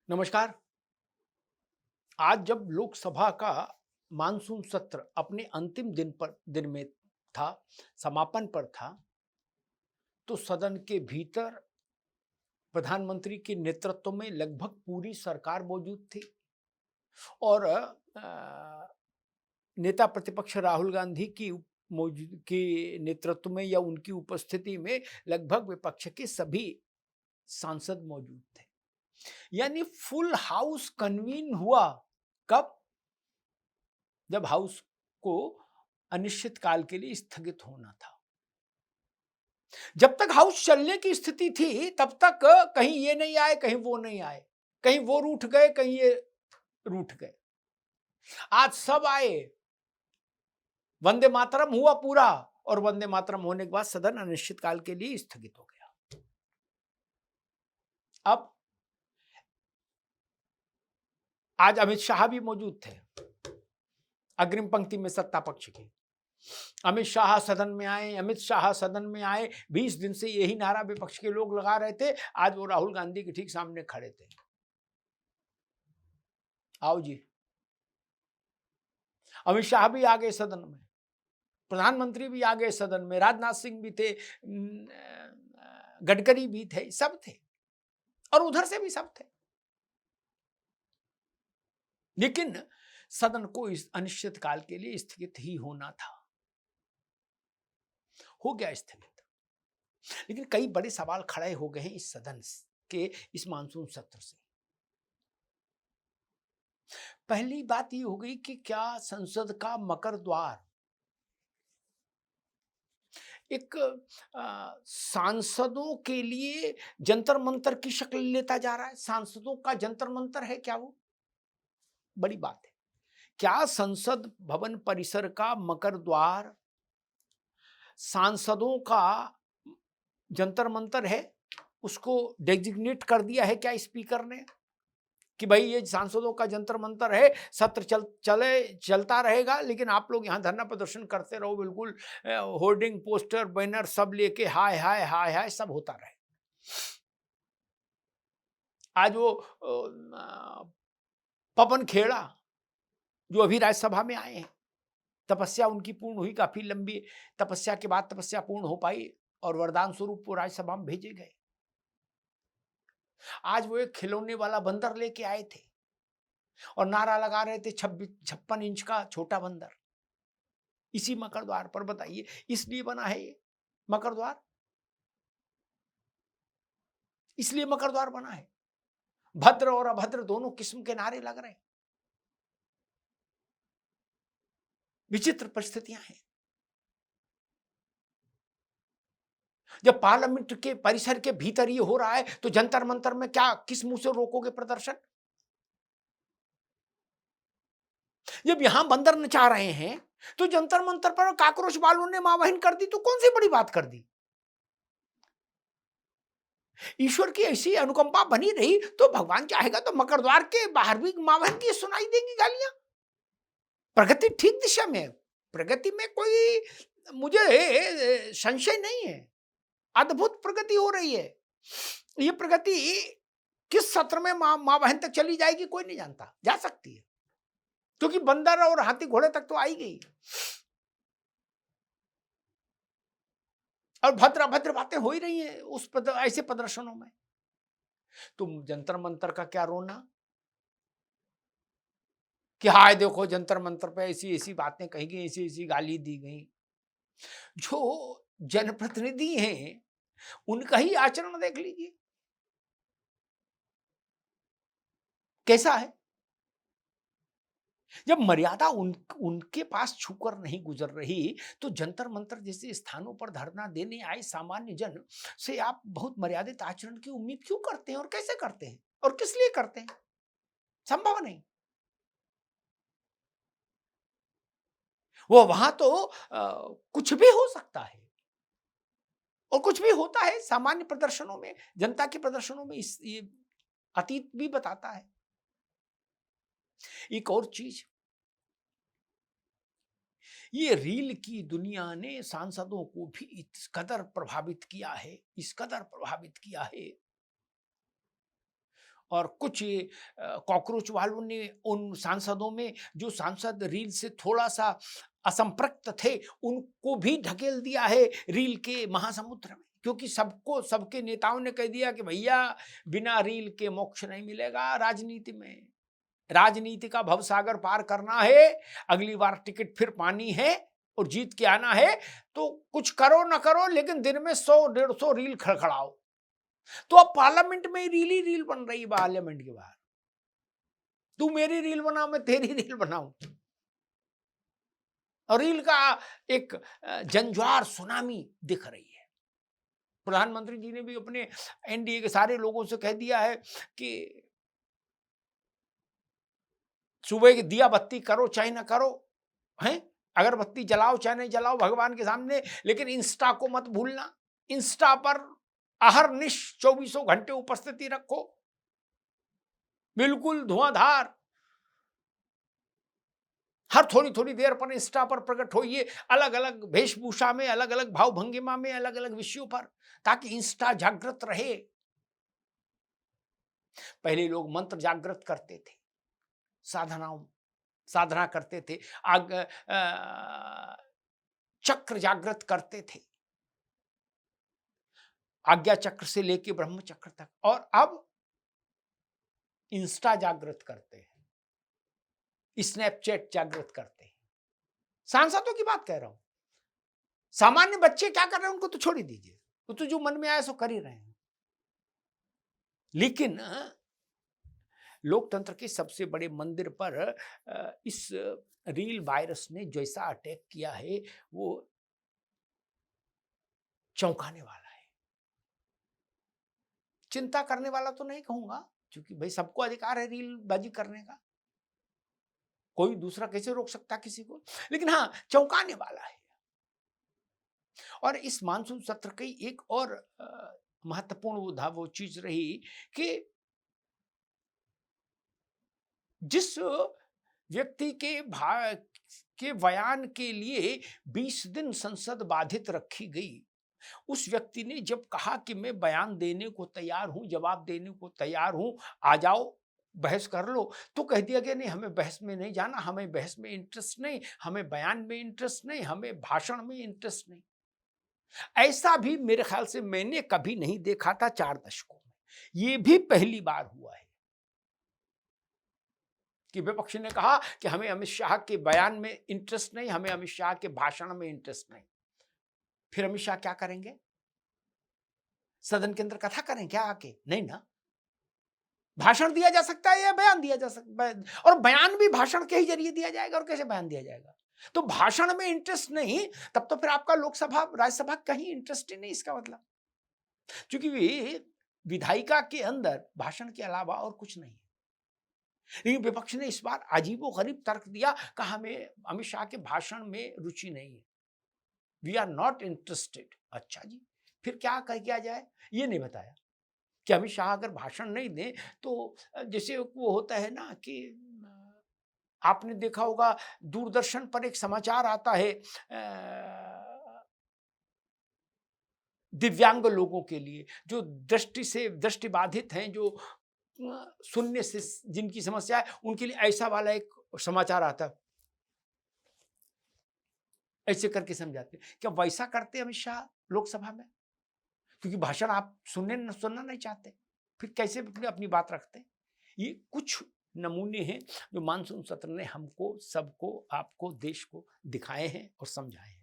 नमस्कार। आज जब लोकसभा का मानसून सत्र अपने अंतिम दिन में था, समापन पर था, तो सदन के भीतर प्रधानमंत्री के नेतृत्व में लगभग पूरी सरकार मौजूद थी और नेता प्रतिपक्ष राहुल गांधी की मौजूद के नेतृत्व में या उनकी उपस्थिति में लगभग विपक्ष के सभी सांसद मौजूद थे। यानी फुल हाउस कन्वीन हुआ। कब? जब हाउस को अनिश्चित काल के लिए स्थगित होना था। जब तक हाउस चलने की स्थिति थी तब तक कहीं ये नहीं आए, कहीं वो नहीं आए, कहीं वो रूठ गए, कहीं ये रूठ गए। आज सब आए, वंदे मातरम हुआ पूरा, और वंदे मातरम होने के बाद सदन अनिश्चित काल के लिए स्थगित हो गया। अब आज अमित शाह भी मौजूद थे, अग्रिम पंक्ति में सत्ता पक्ष के। अमित शाह सदन में आए, अमित शाह सदन में आए। 20 दिन से यही नारा विपक्ष के लोग लगा रहे थे। आज वो राहुल गांधी के ठीक सामने खड़े थे। आओ जी। अमित शाह भी आ गए सदन में, प्रधानमंत्री भी आ गए सदन में, राजनाथ सिंह भी थे, गडकरी भी थे, सब थे, और उधर से भी सब थे। लेकिन सदन को इस अनिश्चित काल के लिए स्थगित ही होना था। हो गया स्थगित। लेकिन कई बड़े सवाल खड़े हो गए हैं इस सदन के इस मानसून सत्र से। पहली बात ये हो गई कि क्या संसद का मकर द्वार एक सांसदों के लिए जंतर मंतर की शक्ल लेता जा रहा है? सांसदों का जंतर मंतर है क्या वो? बड़ी बात है। क्या संसद भवन परिसर का मकर द्वार सांसदों का जंतर मंतर है? उसको डेजिग्नेट कर दिया है क्या स्पीकर ने कि भाई ये सांसदों का जंतर मंतर है, सत्र चलता रहेगा, लेकिन आप लोग यहाँ धरना प्रदर्शन करते रहो, बिल्कुल होर्डिंग पोस्टर बैनर सब लेके हाय हाय हाय हाय सब होता रहे। आज वो पवन खेड़ा जो अभी राज्यसभा में आए हैं, तपस्या उनकी पूर्ण हुई, काफी लंबी तपस्या के बाद तपस्या पूर्ण हो पाई और वरदान स्वरूप वो राज्यसभा में भेजे गए। आज वो एक खिलौने वाला बंदर लेके आए थे और नारा लगा रहे थे 56 इंच का छोटा बंदर इसी मकर द्वार पर। बताइए, इसलिए बना है ये मकर द्वार? इसलिए मकर द्वार बना है? भद्र और अभद्र दोनों किस्म के नारे लग रहे हैं। विचित्र परिस्थितियां हैं। जब पार्लियामेंट के परिसर के भीतर ये हो रहा है तो जंतर मंतर में क्या, किस मुंह से रोकोगे प्रदर्शन? जब यहां बंदर नचा रहे हैं तो जंतर मंतर पर काकरोच वालों ने मां बहन कर दी, तो कौन सी बड़ी बात कर दी? ईश्वर की ऐसी अनुकंपा बनी रही तो भगवान चाहेगा तो मकर द्वार के बाहर भी मां बहन की सुनाई देंगी गालियां। प्रगति ठीक दिशा में है। प्रगति में कोई मुझे संशय नहीं है। अद्भुत प्रगति हो रही है। ये प्रगति किस सत्र में मां बहन तक चली जाएगी कोई नहीं जानता। जा सकती है, क्योंकि बंदर और हाथी घोड़े तक तो आई गई और भद्र अभद्र बातें हो ही रही हैं ऐसे प्रदर्शनों में। तुम जंतर मंतर का क्या रोना कि हाय देखो जंतर मंतर पे ऐसी ऐसी बातें कही गई, ऐसी ऐसी गाली दी गई। जो जनप्रतिनिधि हैं उनका ही आचरण देख लीजिए कैसा है। जब मर्यादा उनके पास छूकर नहीं गुजर रही तो जंतर मंतर जैसे स्थानों पर धरना देने आए सामान्य जन से आप बहुत मर्यादित आचरण की उम्मीद क्यों करते हैं और कैसे करते हैं और किस लिए करते हैं? संभव नहीं। वो वहां तो कुछ भी हो सकता है और कुछ भी होता है सामान्य प्रदर्शनों में, जनता के प्रदर्शनों में। ये अतीत भी बताता है। एक और चीज, ये रील की दुनिया ने सांसदों को भी इस कदर प्रभावित किया है, इस कदर प्रभावित किया है। और कुछ कॉकरोच वालों ने उन सांसदों में, जो सांसद रील से थोड़ा सा असंपृक्त थे, उनको भी ढकेल दिया है रील के महासमुद्र में, क्योंकि सबको, सबके नेताओं ने कह दिया कि भैया बिना रील के मोक्ष नहीं मिलेगा राजनीति में। राजनीति का भवसागर पार करना है, अगली बार टिकट फिर पानी है और जीत के आना है, तो कुछ करो ना करो लेकिन दिन में 100-150 रील खड़खड़ाओ। तो अब पार्लियामेंट में रील ही रील बन रही है, पार्लियामेंट के बाहर। तू मेरी रील बना, मैं तेरी रील बनाऊं, और रील का एक जंज्वार सुनामी दिख रही है। प्रधानमंत्री जी ने भी अपने एनडीए के सारे लोगों से कह दिया है कि सुबह की दिया बत्ती करो चाहे ना करो, हैं, अगरबत्ती जलाओ चाहे नहीं जलाओ भगवान के सामने, लेकिन इंस्टा को मत भूलना। इंस्टा पर अहरनिश 24 घंटे उपस्थिति रखो, बिल्कुल धुआंधार। हर थोड़ी थोड़ी देर पर इंस्टा पर प्रकट होइए, अलग अलग वेशभूषा में, अलग अलग भाव भंगिमा में, अलग अलग विषयों पर, ताकि इंस्टा जागृत रहे। पहले लोग मंत्र जागृत करते थे, साधना करते थे, चक्र जागृत करते थे, आज्ञा चक्र से लेके ब्रह्म चक्र तक, और अब इंस्टा जागृत करते हैं, स्नैपचैट जागृत करते हैं। सांसदों की बात कह रहा हूं, सामान्य बच्चे क्या कर रहे हैं उनको तो छोड़ ही दीजिए, वो तो जो मन में आया सो कर ही रहे हैं। लेकिन लोकतंत्र के सबसे बड़े मंदिर पर इस रील वायरस ने जैसा अटैक किया है वो चौंकाने वाला है। चिंता करने वाला तो नहीं कहूंगा, क्योंकि भाई सबको अधिकार है रील बाजी करने का, कोई दूसरा कैसे रोक सकता किसी को, लेकिन हाँ चौंकाने वाला है। और इस मानसून सत्र की एक और महत्वपूर्ण वो चीज रही कि जिस व्यक्ति के बयान के लिए 20 दिन संसद बाधित रखी गई, उस व्यक्ति ने जब कहा कि मैं बयान देने को तैयार हूं, जवाब देने को तैयार हूं, आ जाओ बहस कर लो, तो कह दिया गया नहीं, हमें बहस में नहीं जाना, हमें बहस में इंटरेस्ट नहीं, हमें बयान में इंटरेस्ट नहीं, हमें भाषण में इंटरेस्ट नहीं। ऐसा भी मेरे ख्याल से मैंने कभी नहीं देखा था 4 दशकों में। ये भी पहली बार हुआ है कि विपक्ष ने कहा कि हमें अमित शाह के बयान में इंटरेस्ट नहीं, हमें अमित शाह के भाषण में इंटरेस्ट नहीं। फिर अमित शाह क्या करेंगे? सदन के अंदर कथा करें क्या आके? नहीं ना। भाषण दिया जा सकता है या बयान दिया जा सकता है, और बयान भी भाषण के ही जरिए दिया जाएगा, और कैसे बयान दिया जाएगा? तो भाषण में इंटरेस्ट नहीं, तब तो फिर आपका लोकसभा राज्यसभा कहीं इंटरेस्ट ही नहीं, इसका मतलब। क्योंकि विधायिका के अंदर भाषण के अलावा और कुछ नहीं है। लेकिन विपक्ष ने इस बार अजीबोगरीब तर्क दिया, कहा हमें अमित शाह के भाषण में रुचि नहीं है, वी आर नॉट इंटरेस्टेड। अच्छा जी, फिर क्या कर किया जाए ये नहीं बताया कि अमित शाह अगर भाषण नहीं दें तो जैसे वो होता है ना कि आपने देखा होगा दूरदर्शन पर एक समाचार आता है दिव्यांग लोगों के लिए, जो दृष्टि बाधित हैं, जो सुनने से जिनकी समस्या है, उनके लिए ऐसा वाला एक समाचार आता, ऐसे करके समझाते। क्या वैसा करते अमित शाह लोकसभा में? क्योंकि भाषण आप सुनना नहीं चाहते, फिर कैसे अपनी बात रखते? ये कुछ नमूने हैं जो मानसून सत्र ने हमको, सबको, आपको, देश को दिखाए हैं और समझाए हैं।